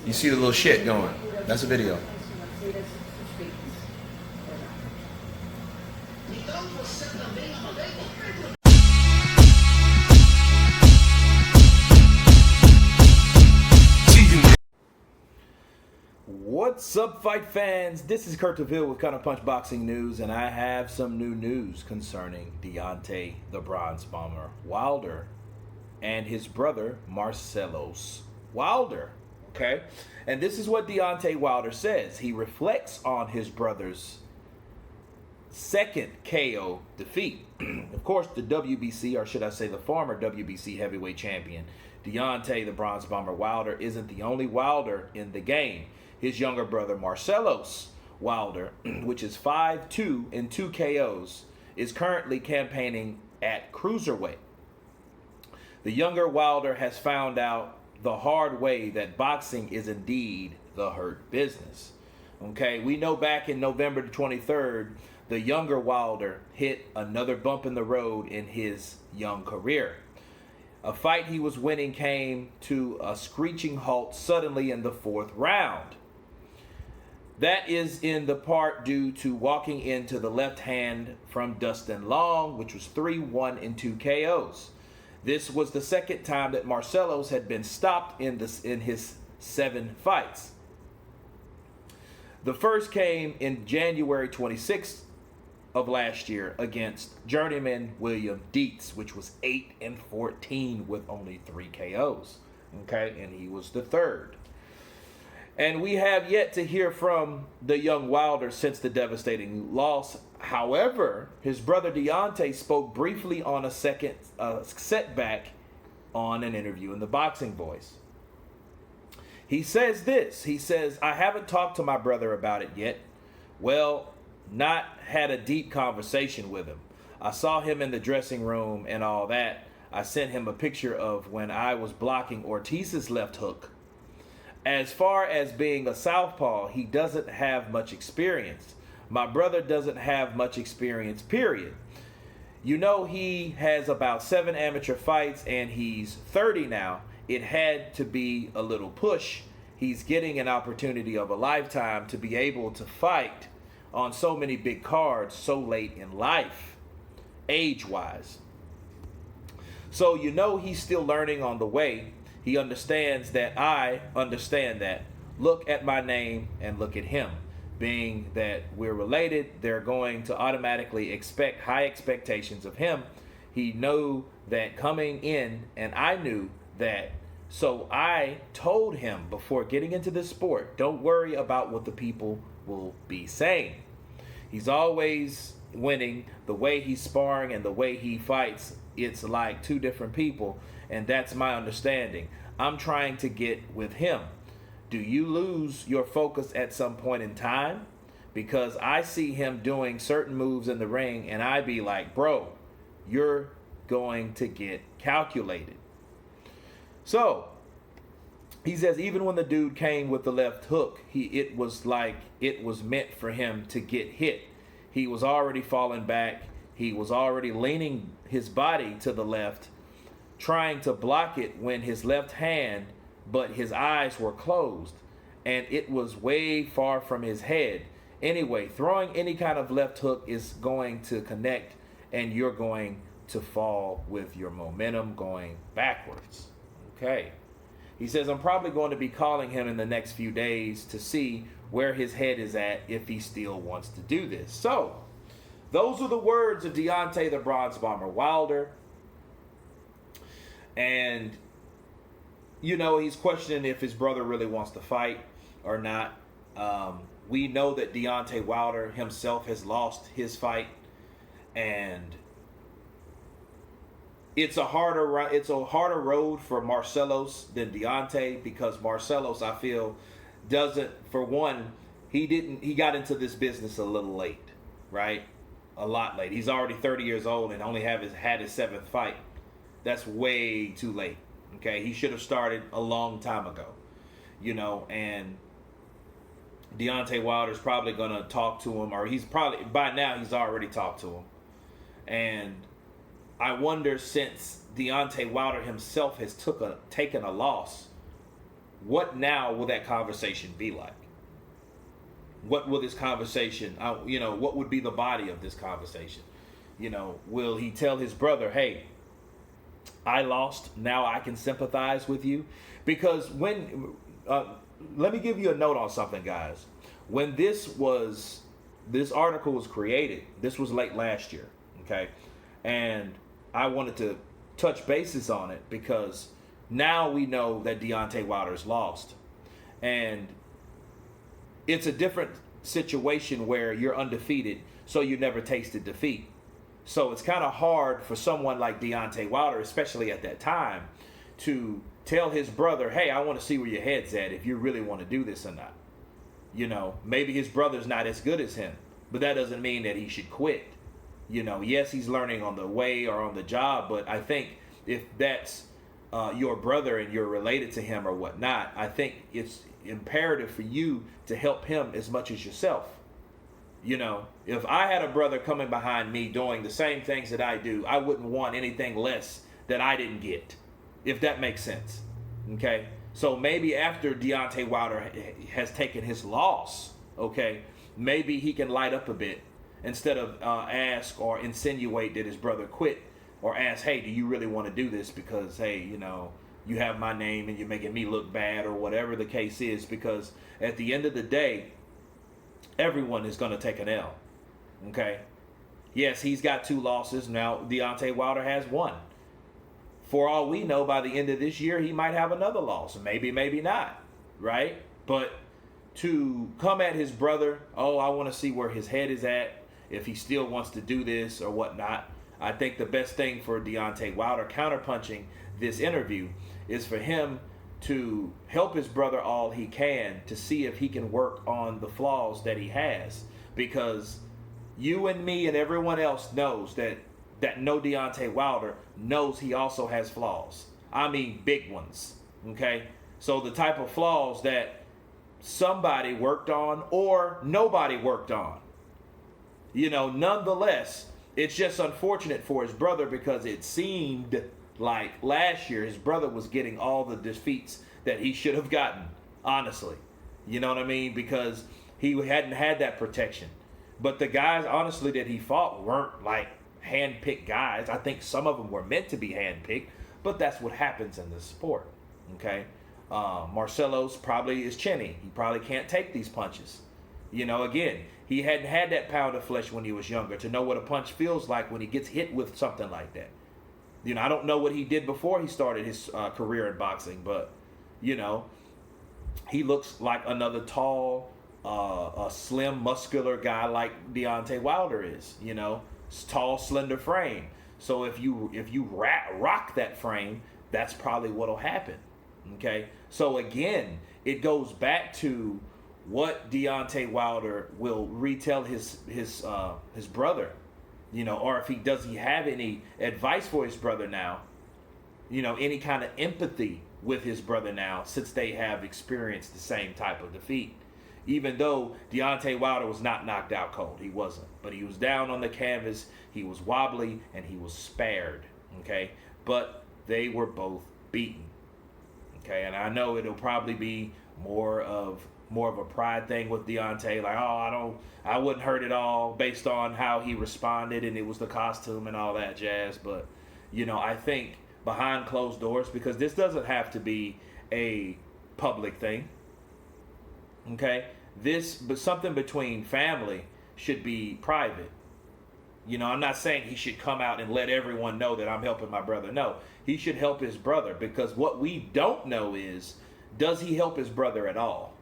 You see the little shit going. That's a video. What's up, fight fans? This is Kurt DeVille with Counterpunch Boxing News, and I have some new news concerning Deontay the Bronze Bomber Wilder and his brother Marsellos Wilder. Okay? And this is what Deontay Wilder says. He reflects on his brother's second KO defeat. Of course, the WBC, or should I say the former WBC heavyweight champion, Deontay the Bronze Bomber Wilder, isn't the only Wilder in the game. His younger brother Marsellos Wilder, which is 5-2 and 2 KOs, is currently campaigning at cruiserweight. The younger Wilder has found out the hard way that boxing is indeed the hurt business. Okay, we know back in November the 23rd, the younger Wilder hit another bump in the road in his young career. A fight he was winning came to a screeching halt suddenly in the fourth round. That is in the part due to walking into the left hand from Dustin Long, which was 3-1 and 2 KOs. This was the second time that Marsellos had been stopped in his 7 fights. The first came in January 26th of last year against journeyman William Dietz, which was 8-14 with only 3 KOs. Okay, and he was the third. And we have yet to hear from the young Wilder since the devastating loss. However, his brother Deontay spoke briefly on a second setback on an interview in the Boxing Voice. He says this. He says, "I haven't talked to my brother about it yet. Well, not had a deep conversation with him. I saw him in the dressing room and all that. I sent him a picture of when I was blocking Ortiz's left hook. As far as being a southpaw, he doesn't have much experience. My brother doesn't have much experience, period. You know, he has about 7 amateur fights and he's 30 now. It had to be a little push. He's getting an opportunity of a lifetime to be able to fight on so many big cards so late in life, age-wise. So you know he's still learning on the way. He understands that I understand that. Look at my name and look at him. Being that we're related, they're going to automatically expect high expectations of him. He knew that coming in, and I knew that. So I told him before getting into this sport, don't worry about what the people will be saying. He's always winning. The way he's sparring and the way he fights, it's like 2 different people. And that's my understanding. I'm trying to get with him. Do you lose your focus at some point in time? Because I see him doing certain moves in the ring and I be like, bro, you're going to get calculated. So he says even when the dude came with the left hook, it was like it was meant for him to get hit. He was already falling back. He was already leaning his body to the left, trying to block it when his left hand, but his eyes were closed and it was way far from his head. Anyway, throwing any kind of left hook is going to connect and you're going to fall with your momentum going backwards. Okay. He says, I'm probably going to be calling him in the next few days to see where his head is at if he still wants to do this. So, those are the words of Deontay the Bronze Bomber Wilder. And, you know, he's questioning if his brother really wants to fight or not. We know that Deontay Wilder himself has lost his fight. And it's a harder road for Marsellos than Deontay, because Marsellos, I feel, doesn't, for one, he got into this business a little late, right? A lot late. He's already 30 years old and only had his 7th fight. That's way too late. Okay, he should have started a long time ago, you know. And Deontay Wilder's probably gonna talk to him, or he's probably by now he's already talked to him. And I wonder, since Deontay Wilder himself has taken a loss, what now will that conversation be like? What will this conversation, what would be the body of this conversation? Will he tell his brother, hey, I lost, now I can sympathize with you? Because let me give you a note on something, guys. When this article was created, this was late last year, okay? And I wanted to touch bases on it because now we know that Deontay Wilder is lost. And it's a different situation where you're undefeated, so you never tasted defeat. So it's kind of hard for someone like Deontay Wilder, especially at that time, to tell his brother, hey, I want to see where your head's at if you really want to do this or not. Maybe his brother's not as good as him, but that doesn't mean that he should quit. Yes, he's learning on the way or on the job, but I think if that's your brother and you're related to him or whatnot, I think it's imperative for you to help him as much as yourself. If I had a brother coming behind me doing the same things that I do, I wouldn't want anything less that I didn't get, if that makes sense. Okay? So maybe after Deontay Wilder has taken his loss, okay, maybe he can light up a bit instead of ask or insinuate that his brother quit, or ask, hey, do you really want to do this because, hey, you have my name and you're making me look bad, or whatever the case is, because at the end of the day, everyone is going to take an L. Okay? Yes, he's got 2 losses. Now, Deontay Wilder has 1. For all we know, by the end of this year, he might have another loss. Maybe, maybe not. Right? But to come at his brother, oh, I want to see where his head is at, if he still wants to do this or whatnot, I think the best thing for Deontay Wilder counterpunching this interview is for him to help his brother all he can to see if he can work on the flaws that he has. Because you and me and everyone else knows that know Deontay Wilder knows he also has flaws. I mean big ones, okay? So the type of flaws that somebody worked on or nobody worked on. Nonetheless, it's just unfortunate for his brother because it seemed like last year his brother was getting all the defeats that he should have gotten, honestly. You know what I mean? Because he hadn't had that protection. But the guys, honestly, that he fought weren't like hand-picked guys. I think some of them were meant to be hand-picked, but that's what happens in this sport, okay? Marsellos probably is chinny. He probably can't take these punches. Again, he hadn't had that pound of flesh when he was younger to know what a punch feels like when he gets hit with something like that. I don't know what he did before he started his career in boxing, but, he looks like another tall, a slim, muscular guy like Deontay Wilder is, tall, slender frame. So if you rock that frame, that's probably what'll happen. Okay, so again, it goes back to what Deontay Wilder will retell his brother, or if he have any advice for his brother now, any kind of empathy with his brother now, since they have experienced the same type of defeat. Even though Deontay Wilder was not knocked out cold, he wasn't, but he was down on the canvas, he was wobbly, and he was spared. Okay, but they were both beaten. Okay, and I know it'll probably be more of a pride thing with Deontay, like, oh, I wouldn't hurt at all based on how he responded, and it was the costume and all that jazz. But I think behind closed doors, because this doesn't have to be a public thing. Okay, but something between family should be private. I'm not saying he should come out and let everyone know that I'm helping my brother. No, he should help his brother, because what we don't know is, does he help his brother at all?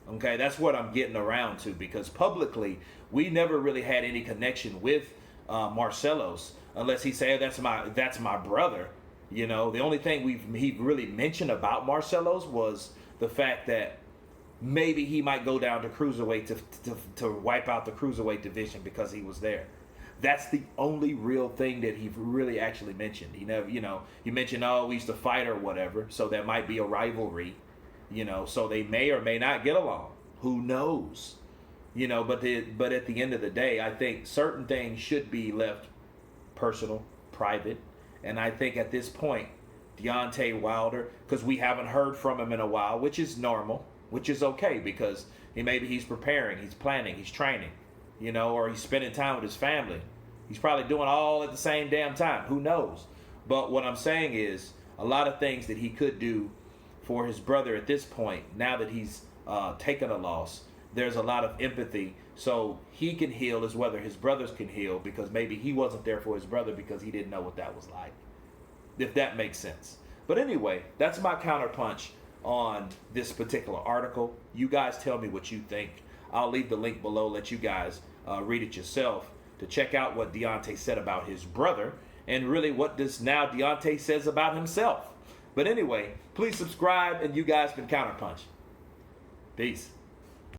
Okay, that's what I'm getting around to, because publicly, we never really had any connection with Marsellos, unless he said, that's my brother. The only thing he really mentioned about Marsellos was the fact that maybe he might go down to cruiserweight to wipe out the cruiserweight division because he was there. That's the only real thing that he really actually mentioned. He never, he mentioned, we used to fight or whatever, so there might be a rivalry, so they may or may not get along. Who knows? But at the end of the day, I think certain things should be left personal, private, and I think at this point, Deontay Wilder, because we haven't heard from him in a while, which is normal, which is okay, because maybe he's preparing, he's planning, he's training, or he's spending time with his family. He's probably doing all at the same damn time. Who knows? But what I'm saying is a lot of things that he could do for his brother at this point, now that he's taken a loss, there's a lot of empathy. So he can heal as whether his brothers can heal, because maybe he wasn't there for his brother because he didn't know what that was like, if that makes sense. But anyway, that's my counterpunch on this particular article. You guys tell me what you think. I'll leave the link below, let you guys read it yourself to check out what Deontay said about his brother, and really what does now Deontay says about himself. But anyway, please subscribe, and you guys can counterpunch. Peace.